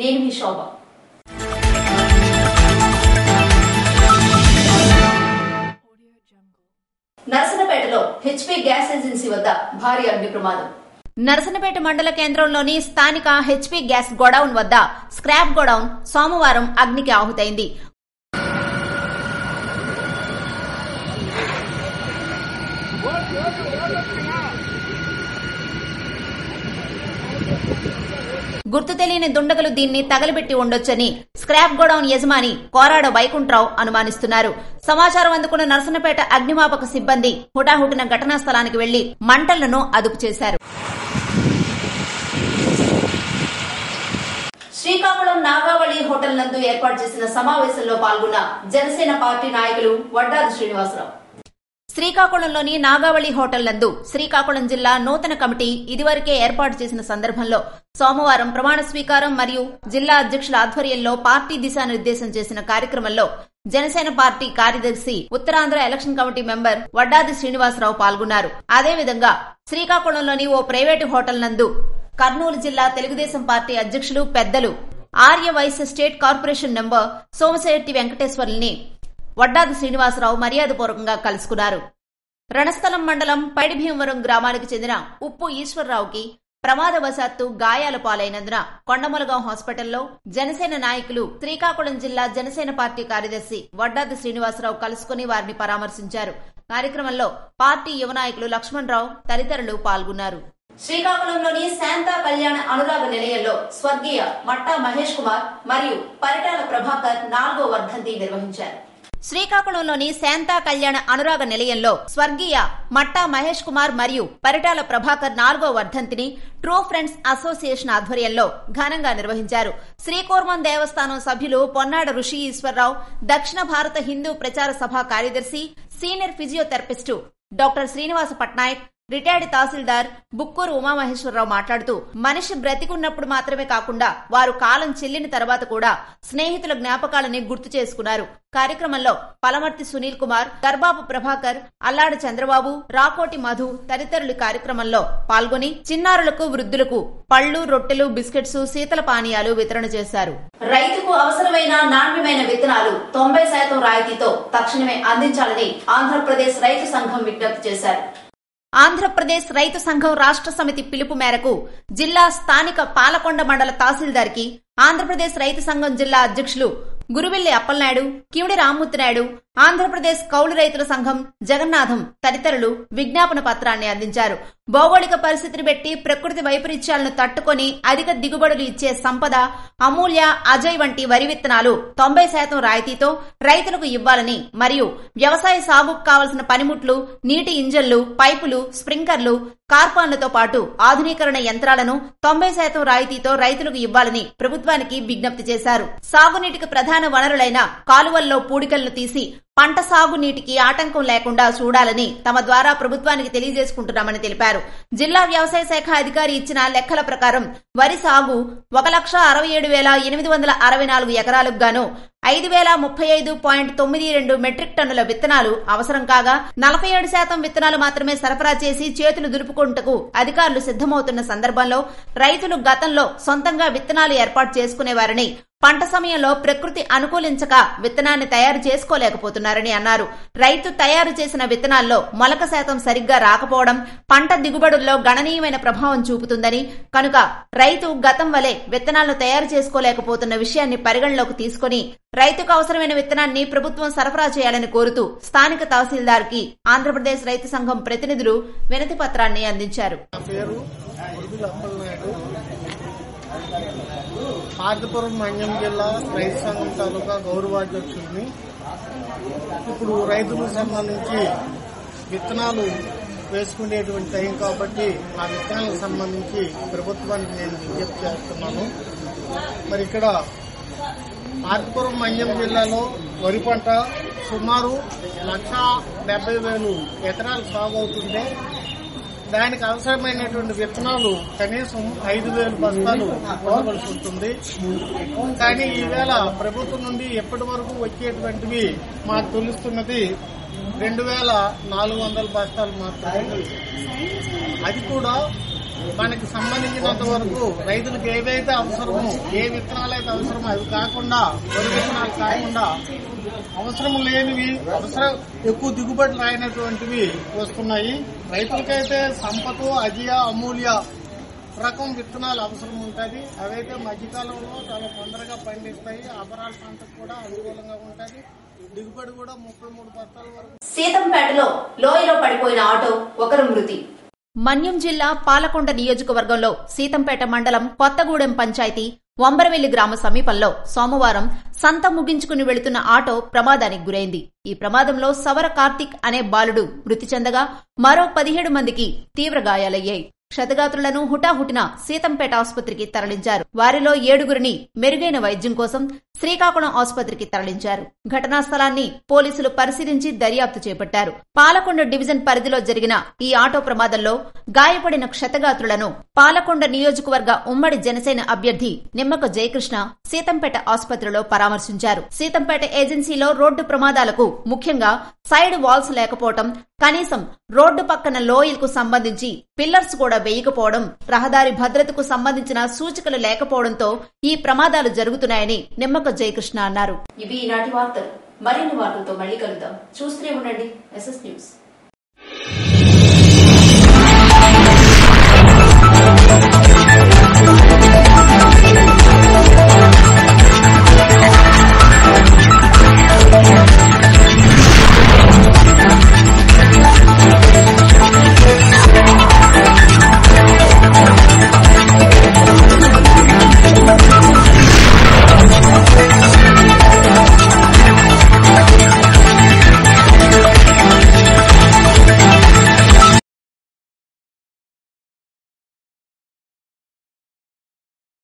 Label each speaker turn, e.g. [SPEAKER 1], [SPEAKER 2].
[SPEAKER 1] నేను మీ శోభ. నర్సనపేటలో HP gas agency వద్ద భారీ అగ్ని ప్రమాదం. నర్సనపేట మండల కేంద్రంలోని స్థానిక హెచ్పీ గ్యాస్ గోడౌన్ వద్ద స్క్రాప్ గోడౌన్ సోమవారం అగ్నికి ఆహుతైంది. గుర్తు తెలియని దుండగులు దీన్ని తగలబెట్టి ఉండొచ్చని స్క్రాప్ గోడౌన్ యజమాని కోరాడ వైకుంఠరావు అనుమానిస్తున్నారు. సమాచారం అందుకున్న నర్సనపేట అగ్నిమాపక సిబ్బంది హుటాహుటిన ఘటనా స్థలానికి వెళ్లి మంటలను అదుపు చేశారు. శ్రీకాకుళం నాగావళి హోటల్ నందు ఏర్పాటు చేసిన సమావేశంలో పాల్గొన్న జనసేన పార్టీ నాయకులు వడ్డాది శ్రీనివాసరావు. శ్రీకాకుళంలోని నాగావళి హోటల్ నందు శ్రీకాకుళం జిల్లా నూతన కమిటీ ఇదివరకే ఏర్పాటు చేసిన సందర్భంలో సోమవారం ప్రమాణ స్వీకారం మరియు జిల్లా అధ్యక్షుల ఆధ్వర్యంలో పార్టీ దిశానిర్దేశం చేసిన కార్యక్రమంలో జనసేన పార్టీ కార్యదర్శి Uttarandhra election committee member Vaddadi Srinivasarao పాల్గొన్నారు. అదేవిధంగా శ్రీకాకుళంలోని ఓ ప్రైవేటు హోటల్ నందు కర్నూలు జిల్లా తెలుగుదేశం పార్టీ అధ్యక్షులు పెద్దలు Arya Vysya state corporation member Somasetti వెంకటేశ్వర్లని వడ్డాది శ్రీనివాసరావు మర్యాదపూర్వకంగా కలుసుకున్నారు. రణస్థలం మండలం పైడిభీమవరం గ్రామానికి చెందిన ఉప్పు ఈశ్వరరావుకి ప్రమాదవశాత్తు గాయాల పాలైనందున కొండమలగాం హాస్పిటల్లో జనసేన నాయకులు శ్రీకాకుళం జిల్లా జనసేన పార్టీ కార్యదర్శి వడ్డాది శ్రీనివాసరావు కలుసుకుని వారిని పరామర్శించారు. కార్యక్రమంలో పార్టీ యువ నాయకులు లక్ష్మణరావు తదితరులు పాల్గొన్నారు. శ్రీకాకుళంలోని శాంతా కళ్యాణ అనురాగ నిలయంలో స్వర్గీయ మట్టా మహేష్ కుమార్ మరియు పరిటాల ప్రభాకర్ 4వ వర్ధంతి నిర్వహించారు. శ్రీకాకుళంలోని శాంతా కళ్యాణ అనురాగ నిలయంలో స్వర్గీయ మట్టా మహేష్ కుమార్ మరియు పరిటాల ప్రభాకర్ 4వ వర్ధంతిని ట్రూ ఫ్రెండ్స్ అసోసియేషన్ ఆధ్వర్యంలో ఘనంగా నిర్వహించారు. శ్రీకూర్మం దేవస్థానం సభ్యులు పొన్నాడ ఋషి ఈశ్వరరావు, దక్షిణ భారత హిందూ ప్రచార సభ కార్యదర్శి senior physiotherapist doctor Srinivasa Patnaik, retired tahsildar Bukkuru Umamaheswara Rao మాట్లాడుతూ మనిషి బ్రతికున్నప్పుడు మాత్రమే కాకుండా వారు కాలం చెల్లిన తర్వాత కూడా స్నేహితుల జ్ఞాపకాలని గుర్తు చేసుకున్నారు. కార్యక్రమంలో పలమర్తి సునీల్ కుమార్, గర్బాపు ప్రభాకర్, అల్లాడ చంద్రబాబు, రాకోటి మధు తదితరులు కార్యక్రమంలో పాల్గొని చిన్నారులకు, వృద్ధులకు పళ్లు, రొట్టెలు, బిస్కెట్స్, శీతల పానీయాలు వితరణ చేశారు. రైతుకు అవసరమైన నాణ్యమైన విత్తనాలు 90% రాయితీతో తక్షణమే అందించాలని ఆంధ్రప్రదేశ్ రైతు సంఘం విజ్ఞప్తి చేశారు. ఆంధ్రప్రదేశ్ రైతు సంఘం రాష్ట్ర సమితి పిలుపు మేరకు జిల్లా స్థానిక పాలకొండ మండల తహసీల్దార్ కి ఆంధ్రప్రదేశ్ రైతు సంఘం జిల్లా అధ్యక్షులు గురువిల్లి అప్పలనాయుడు, కిమిడి రామ్మూర్తినాయుడు, ఆంధ్రప్రదేశ్ కౌలు రైతుల సంఘం జగన్నాథం తదితరులు విజ్ఞాపన పత్రాన్ని అందించారు. భౌగోళిక పరిస్థితిని బట్టి ప్రకృతి వైపరీత్యాలను తట్టుకుని అధిక దిగుబడులు ఇచ్చే సంపద, అమూల్య, అజయ్ వంటి వరి విత్తనాలు 90% రాయితీతో రైతులకు ఇవ్వాలని మరియు వ్యవసాయ సాగుకు కావలసిన పనిముట్లు, నీటి ఇంజన్లు, పైపులు, స్ప్రింకర్లు, కార్పాన్లతో పాటు ఆధునీకరణ యంత్రాలను 90% రాయితీతో రైతులకు ఇవ్వాలని ప్రభుత్వానికి విజ్ఞప్తి చేశారు. సాగునీటికి ప్రధాన వనరులైన కాలువల్లో పూడికలను తీసి పంట సాగు నీటికి ఆటంకం లేకుండా చూడాలని తమ ద్వారా ప్రభుత్వానికి తెలియజేసుకుంటున్నామని తెలిపారు. జిల్లా వ్యవసాయ శాఖ అధికారి ఇచ్చిన లెక్కల ప్రకారం వరి సాగు 1,67,864 ఎకరాలకు గాను 5,035.92 మెట్రిక్ టన్నుల విత్తనాలు అవసరం కాగా 47% విత్తనాలు మాత్రమే సరఫరా చేసి చేతులు దులుపుకుంటకు అధికారులు సిద్దమవుతున్న సందర్భంలో రైతులు గతంలో సొంతంగా విత్తనాలు ఏర్పాటు చేసుకునేవారని, పంట సమయంలో ప్రకృతి అనుకూలించక విత్తనాన్ని తయారు చేసుకోలేకపోతున్నారని అన్నారు. రైతు తయారు చేసిన విత్తనాల్లో మొలక శాతం సరిగ్గా రాకపోవడం పంట దిగుబడుల్లో గణనీయమైన ప్రభావం చూపుతుందని, కనుక రైతు గతం వలె విత్తనాలను తయారు చేసుకోలేకపోతున్న విషయాన్ని పరిగణలోకి తీసుకుని రైతుకు అవసరమైన విత్తనాన్ని ప్రభుత్వం సరఫరా చేయాలని కోరుతూ స్థానిక తహసీల్దార్ కి ఆంధ్రప్రదేశ్ రైతు సంఘం ప్రతినిధులు వినతి పత్రాన్ని అందించారు.
[SPEAKER 2] పార్తపురం మన్యం జిల్లా రైతు సంఘం తాలూకా గౌరవాధ్యక్షుడిని. ఇప్పుడు రైతులకు సంబంధించి విత్తనాలు వేసుకునేటువంటి టైం కాబట్టి ఆ విత్తనాలకు సంబంధించి ప్రభుత్వానికి నేను విజ్ఞప్తి చేస్తున్నాను. మరి ఇక్కడ పార్తపురం మన్యం జిల్లాలో వరి పంట సుమారు 1,70,000 ఎకరాలు సాగు అవుతుంటే దానికి అవసరమైనటువంటి విత్తనాలు కనీసం 5,000 బస్తాలు కొనవలసి ఉంటుంది. కానీ ఈవేళ ప్రభుత్వం నుండి ఎప్పటి వరకు వచ్చేటువంటివి మాకు తెలుస్తున్నది 2,400 బస్తాలు మాత్రమే. అది కూడా మనకి సంబంధించినంత వరకు రైతులకు ఏవైతే అవసరమో, ఏ విత్తనాలు అయితే అవసరమో అవి కాకుండా, వరి విత్తనాలు కాకుండా అవసరం లేనివి, అవసరం ఎక్కువ దిగుబడి రాయినటువంటివి వస్తున్నాయి. రైతులకైతే సంపత్, అజియా, అమూల్య రకం విత్తనాలు అవసరం ఉంటుంది. అవైతే మధ్యకాలంలో చాలా తొందరగా పండిస్తాయి. అపరాల పంటకు కూడా అనుకూలంగా ఉంటుంది. దిగుబడి కూడా 33 బస్తాల వరకు.
[SPEAKER 1] సీతంపేటలో లోయలో పడిపోయిన ఆటో, ఒకరు మృతి. మన్యం జిల్లా పాలకొండ నియోజకవర్గంలో సీతంపేట మండలం కొత్తగూడెం పంచాయతీ వంబరవెల్లి గ్రామ సమీపంలో సోమవారం సంత ముగించుకుని వెళుతున్న ఆటో ప్రమాదానికి గురైంది. ఈ ప్రమాదంలో సవర కార్తిక్ అనే బాలుడు మృతి చెందగా మరో 17 మందికి తీవ్ర గాయాలయ్యాయి. క్షతగాత్రులను హుటాహుటిన సీతంపేట ఆసుపత్రికి తరలించారు. వారిలో 7గురిని మెరుగైన వైద్యం కోసం శ్రీకాకుళం ఆసుపత్రికి తరలించారు. ఘటనా స్థలాన్ని పోలీసులు పరిశీలించి దర్యాప్తు చేపట్టారు. పాలకొండ డివిజన్ పరిధిలో జరిగిన ఈ ఆటో ప్రమాదంలో గాయపడిన క్షతగాత్రులను పాలకొండ నియోజకవర్గ ఉమ్మడి జనసేన అభ్యర్థి నిమ్మక జయకృష్ణ సీతంపేట ఆసుపత్రిలో పరామర్శించారు. సీతంపేట ఏజెన్సీలో రోడ్డు ప్రమాదాలకు ముఖ్యంగా సైడ్ వాల్స్ లేకపోవడం, కనీసం రోడ్డు పక్కన లోయలకు సంబంధించి పిల్లర్స్ కూడా వేయకపోవడం, రహదారి భద్రతకు సంబంధించిన సూచికలు లేకపోవడంతో ఈ ప్రమాదాలు జరుగుతున్నాయని నిమ్మక జయకృష్ణ అన్నారు. ఇవి ఈనాటి వార్తలు. మరిన్ని వార్తలతో మళ్లీ కలుద్దాం. చూస్తూనే ఉండండి SS న్యూస్.